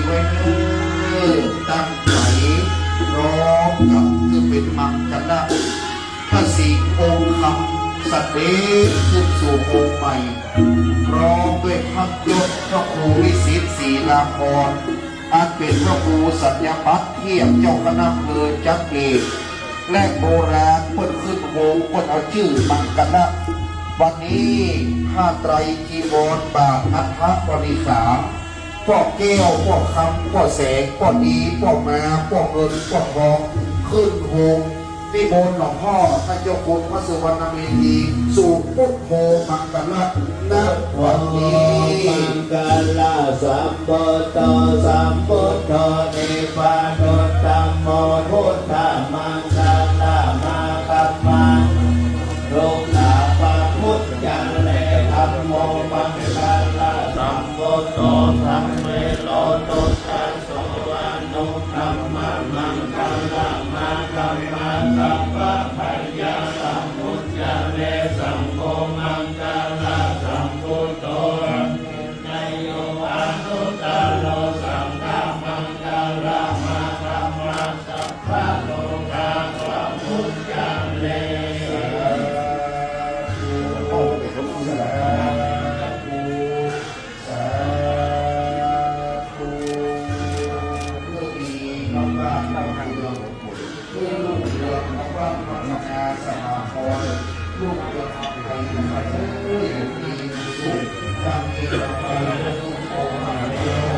ไว้เนื้อตั้งใจร้องกับคือเป็นมังกันนะพระศรีองค์คำสัตเดชขึ้นสู่องค์ใหม่พร้อมด้วยพักยศพระครูวิสิตศรีลาภรณ์อันเป็นพระครูสัญญาบัตรเทียบเจ้าคณะอำเภอจักเกตและโบราณเพิ่นขึ้นวงเพิ่นเอาชื่อมังกันนะวันนี้ผ้าไตรจีวรบาทอัฐบริขารพวกแก้วพวกคำพวกแสงพวกดีพวกมาพวกเงินพวกทองขึ้นวงนิมนต์หลวงพ่อท่านเจ้าคุณพระสุวรรณเมธีสู่พุทโธมังกรณวันนี้มังกรสัมพุทโธสัมพุทโธนิพพานุตตัมโมพุทธมังกรมาคัมมังโลกาปะมุจจันเลธัมโมมังกรสัมพุทโธสัมเมโลตุตัสสวานุธัมมังมังกรมาคัมมังสัพพะปัญญาสัมพุทธะเลสัมโฆมังกรสัมพุทโธนายโยอนุตตโรสัมฆมังกรมาคัมมังสัพพะโลกาสัมพุทธะเลลูกเรือไทยไทยเอ้ยมีสุขดังที่เราไปลูกโอ้มา